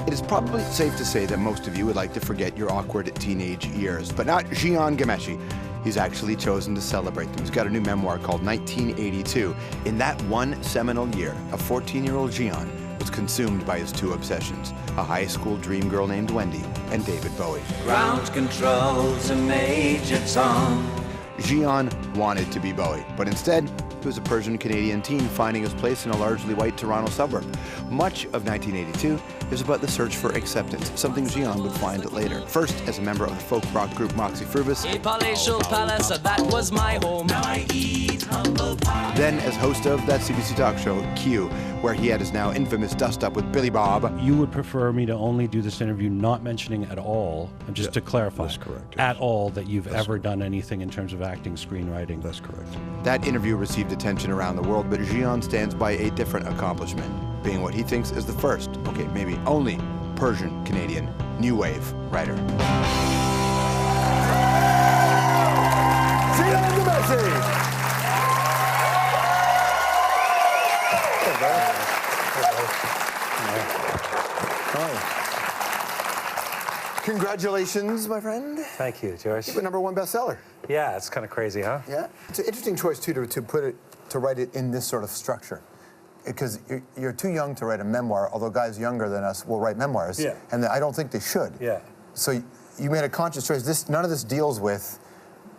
It is probably safe to say that most of you would like to forget your awkward teenage years, but not Jian Ghomeshi. He's actually chosen to celebrate them. He's got a new memoir called 1982. In that one seminal year, a 14-year-old Jian was consumed by his two obsessions, a high school dream girl named Wendy and David Bowie. Ground controls a Major Tom. Jian wanted to be Bowie, but instead, he was a Persian Canadian teen finding his place in a largely white Toronto suburb. Much of 1982 is about the search for acceptance, something Jian would find later. First, as a member of the folk rock group Moxie Frubus. A palatial palace, that was my home. Now I eat humble pie. Then as host of that CBC talk show, Q, where he had his now infamous dust-up with Billy Bob. You would prefer me to only do this interview not mentioning at all, and just to clarify, that's correct, yes. At all that you've ever done anything in terms of acting, screenwriting. That's correct. That interview received attention around the world, but Jian stands by a different accomplishment, being what he thinks is the first, okay, maybe only, Persian Canadian new wave writer. Jian Ghomeshi! Congratulations, my friend. Thank you, George. You're a #1 bestseller. Yeah, it's kind of crazy, huh? Yeah. It's an interesting choice, too, to write it in this sort of structure. Because you're too young to write a memoir, although guys younger than us will write memoirs. Yeah. And I don't think they should. Yeah. So you made a conscious choice. None of this deals with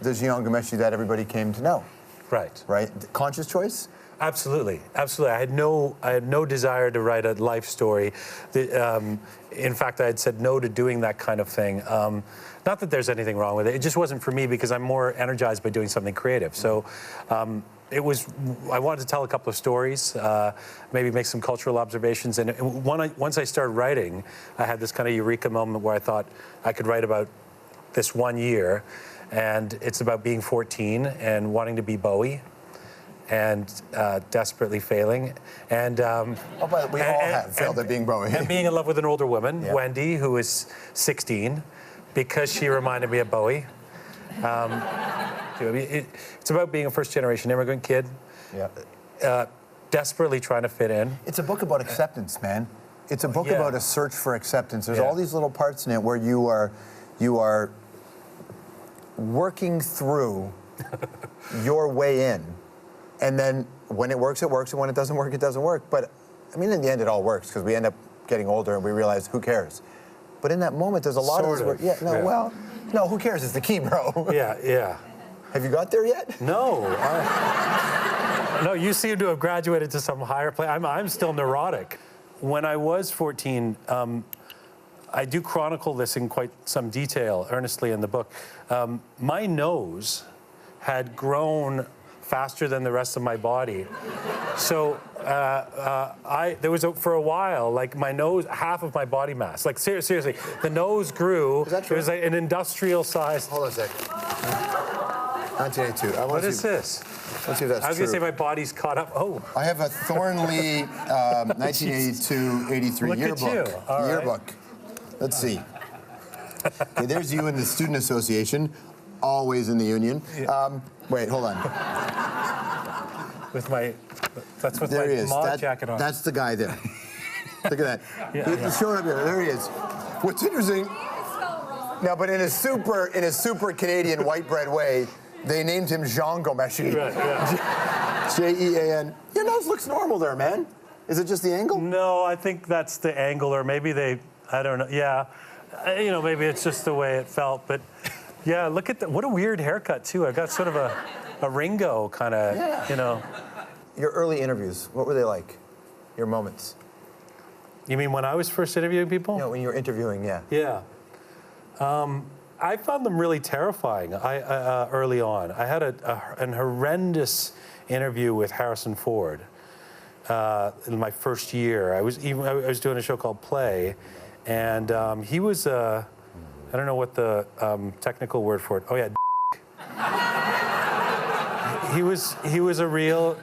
the Jian Ghomeshi that everybody came to know. Right. Right? Conscious choice? Absolutely, absolutely. I had no desire to write a life story. In fact, I had said no to doing that kind of thing. Not that there's anything wrong with it. It just wasn't for me because I'm more energized by doing something creative. So I wanted to tell a couple of stories, maybe make some cultural observations. And once I started writing, I had this kind of eureka moment where I thought I could write about this one year. And it's about being 14 and wanting to be Bowie. And desperately failing, and but we all have failed at being Bowie. And being in love with an older woman, yeah. Wendy, who is 16, because she reminded me of Bowie. It's about being a first-generation immigrant kid, desperately trying to fit in. It's a book about acceptance, man. It's a book about a search for acceptance. There's all these little parts in it where you are working through your way in. And then when it works, and when it doesn't work, it doesn't work. But, I mean, in the end, it all works because we end up getting older and we realize, who cares? But in that moment, there's a lot of this where, no, who cares is the key, bro. Yeah. Have you got there yet? No. No, you seem to have graduated to some higher place. I'm still neurotic. When I was 14, I do chronicle this in quite some detail, earnestly in the book. My nose had grown faster than the rest of my body. So for a while, like my nose, half of my body mass, like seriously, the nose grew. Is that true? It was like an industrial size. Hold on a second. 1982. What is this? Let's see if that's I was true. going to say my body's caught up. Oh. I have a Thornley 1982-83 Look yearbook. at you. All right. Yearbook. Let's see. Okay, there's you in the Student Association, always in the union. Wait, hold on. With my there he is. mod jacket on. That's the guy there. Look at that. He's showing up here. There he is. What's interesting? Now, but in a super Canadian white bread way, they named him Jian Ghomeshi. Right, yeah. Jean. Your nose looks normal there, man. Is it just the angle? No, I think that's the angle, or maybe I don't know. Yeah, maybe it's just the way it felt, but. Yeah, look at that. What a weird haircut, too. I've got sort of a Ringo kind of, Your early interviews, what were they like? Your moments? You mean when I was first interviewing people? No, when you were interviewing, yeah. Yeah. I found them really terrifying early on. I had an horrendous interview with Harrison Ford in my first year. I was doing a show called Play, and he was I don't know what the technical word for it. Oh yeah, he was a real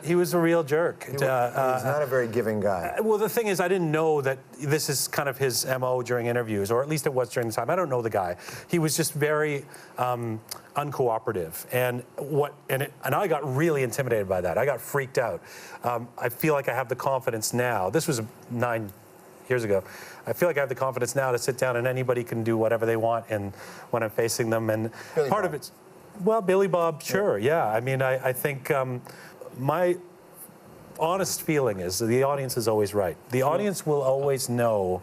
jerk. He's not a very giving guy. Well, the thing is, I didn't know that this is kind of his MO during interviews, or at least it was during the time. I don't know the guy. He was just very uncooperative, and I got really intimidated by that. I got freaked out. I feel like I have the confidence now. This was 9 years ago. I feel like I have the confidence now to sit down and anybody can do whatever they want and when I'm facing them. And Billy part Bob. of it's, well, Billy Bob, sure, yeah. I mean, I think my honest feeling is that the audience is always right. The audience will always know,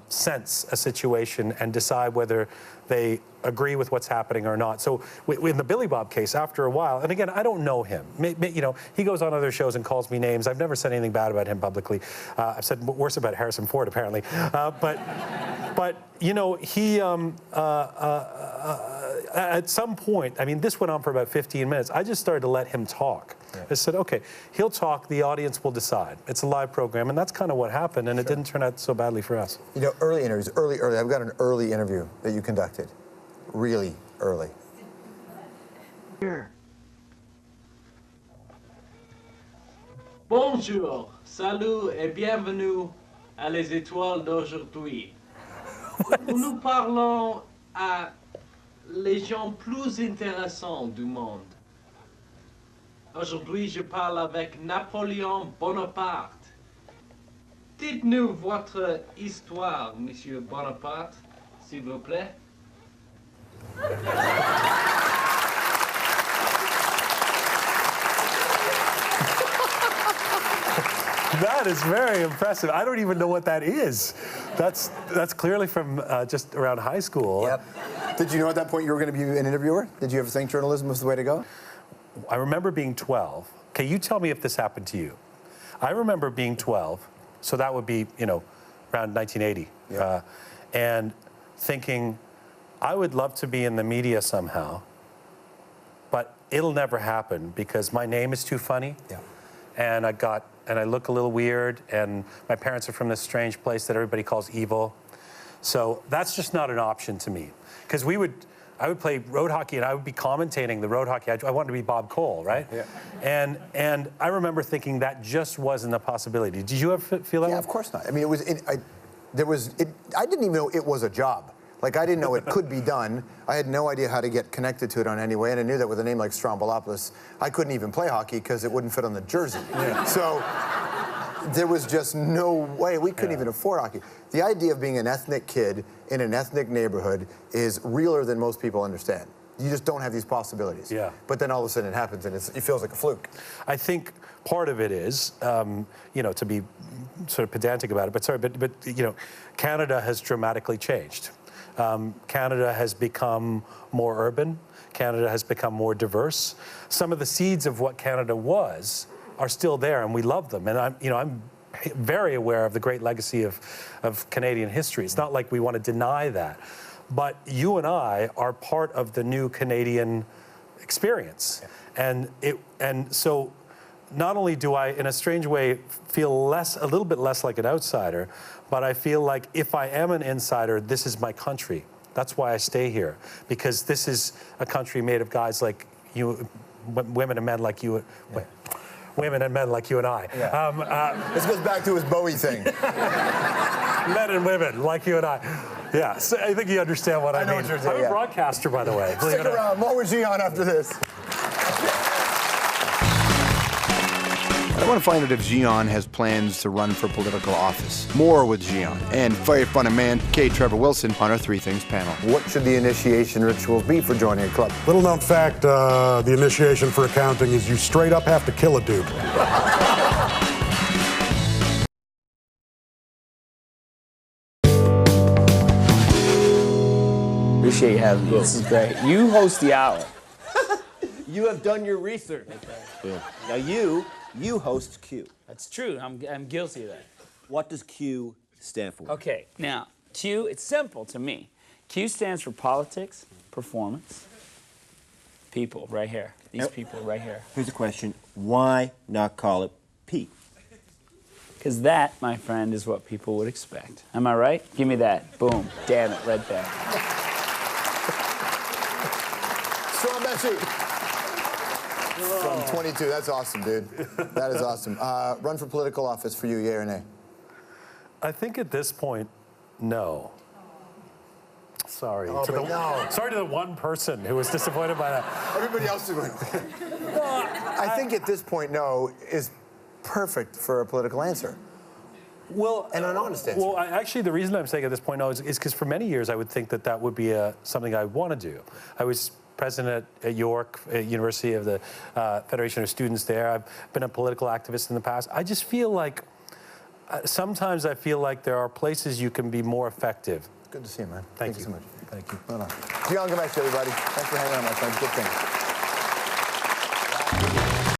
sense a situation and decide whether they agree with what's happening or not. So in the Billy Bob case, after a while, and again, I don't know him. You know, he goes on other shows and calls me names. I've never said anything bad about him publicly. I've said worse about Harrison Ford, apparently. But you know, he at some point, I mean, this went on for about 15 minutes. I just started to let him talk. Yeah. I said, okay, he'll talk, the audience will decide. It's a live program, and that's kind of what happened, and it didn't turn out so badly for us. You know, early interviews, early. I've got an early interview that you conducted. Really early. Here. Bonjour, salut et bienvenue à Les Étoiles d'aujourd'hui. Où nous parlons à les gens plus intéressants du monde. Aujourd'hui, je parle avec Napoléon Bonaparte. Dites-nous votre histoire, Monsieur Bonaparte, s'il vous plaît. That is very impressive. I don't even know what that is. That's clearly from just around high school. Yep. Did you know at that point you were going to be an interviewer? Did you ever think journalism was the way to go? I remember being 12. Okay, you tell me if this happened to you. I remember being 12, so that would be, you know, around 1980, yeah. And thinking, I would love to be in the media somehow, but it'll never happen because my name is too funny. Yeah. And I look a little weird, and my parents are from this strange place that everybody calls evil. So that's just not an option to me. Because I would play road hockey, and I would be commentating the road hockey. I wanted to be Bob Cole, right? Yeah. And I remember thinking that just wasn't a possibility. Did you ever feel that way? Yeah, of course not. I mean, I didn't even know it was a job. Like, I didn't know it could be done. I had no idea how to get connected to it on any way, and I knew that with a name like Stroumboulopoulos, I couldn't even play hockey because it wouldn't fit on the jersey. Yeah. So there was just no way. We couldn't even afford hockey. The idea of being an ethnic kid in an ethnic neighborhood is realer than most people understand. You just don't have these possibilities. Yeah. But then all of a sudden it happens, and it feels like a fluke. I think part of it is, you know, to be sort of pedantic about it, but you know, Canada has dramatically changed. Canada has become more urban. Canada has become more diverse. Some of the seeds of what Canada was are still there, and we love them. And I'm very aware of the great legacy of Canadian history. It's not like we want to deny that. But you and I are part of the new Canadian experience. Yeah. And so not only do I, in a strange way, feel a little bit less like an outsider, but I feel like if I am an insider, this is my country. That's why I stay here, because this is a country made of guys like you, women and men like you. Yeah. Women and men like you and I. Yeah. This goes back to his Bowie thing. Men and women like you and I. Yeah, so I think you understand what I mean. I'm a broadcaster, by the way. Stick around. More with Jian after this. I want to find out if Jian has plans to run for political office. More with Jian and very funny man, K. Trevor Wilson, on our Three Things panel. What should the initiation rituals be for joining a club? Little known fact, the initiation for accounting is you straight up have to kill a dude. Appreciate you having me. This is great. You host the hour. You have done your research. Okay. Yeah. Now you host Q. That's true. I'm guilty of that. What does Q stand for? Okay. Now, Q, it's simple to me. Q stands for politics, performance, people right here. These people right here. Here's a question. Why not call it P? Because that, my friend, is what people would expect. Am I right? Give me that. Boom. Damn it, right there. Strombo from 22. That's awesome, dude. That is awesome. Run for political office for you, yay or nay? I think at this point, no. Sorry. Oh, Sorry to the one person who was disappointed by that. Everybody else is going. I think at this point, no is perfect for a political answer. Well, and an honest answer. Well, actually, the reason I'm saying at this point now is because for many years I would think that that would be something I want to do. I was president at York University of the Federation of Students there. I've been a political activist in the past. I just feel like sometimes I feel like there are places you can be more effective. Good to see you, man. Thank you so much. Thank you. Well done. Jian Ghomeshi, everybody. Thanks for hanging out, my friend. Good thing.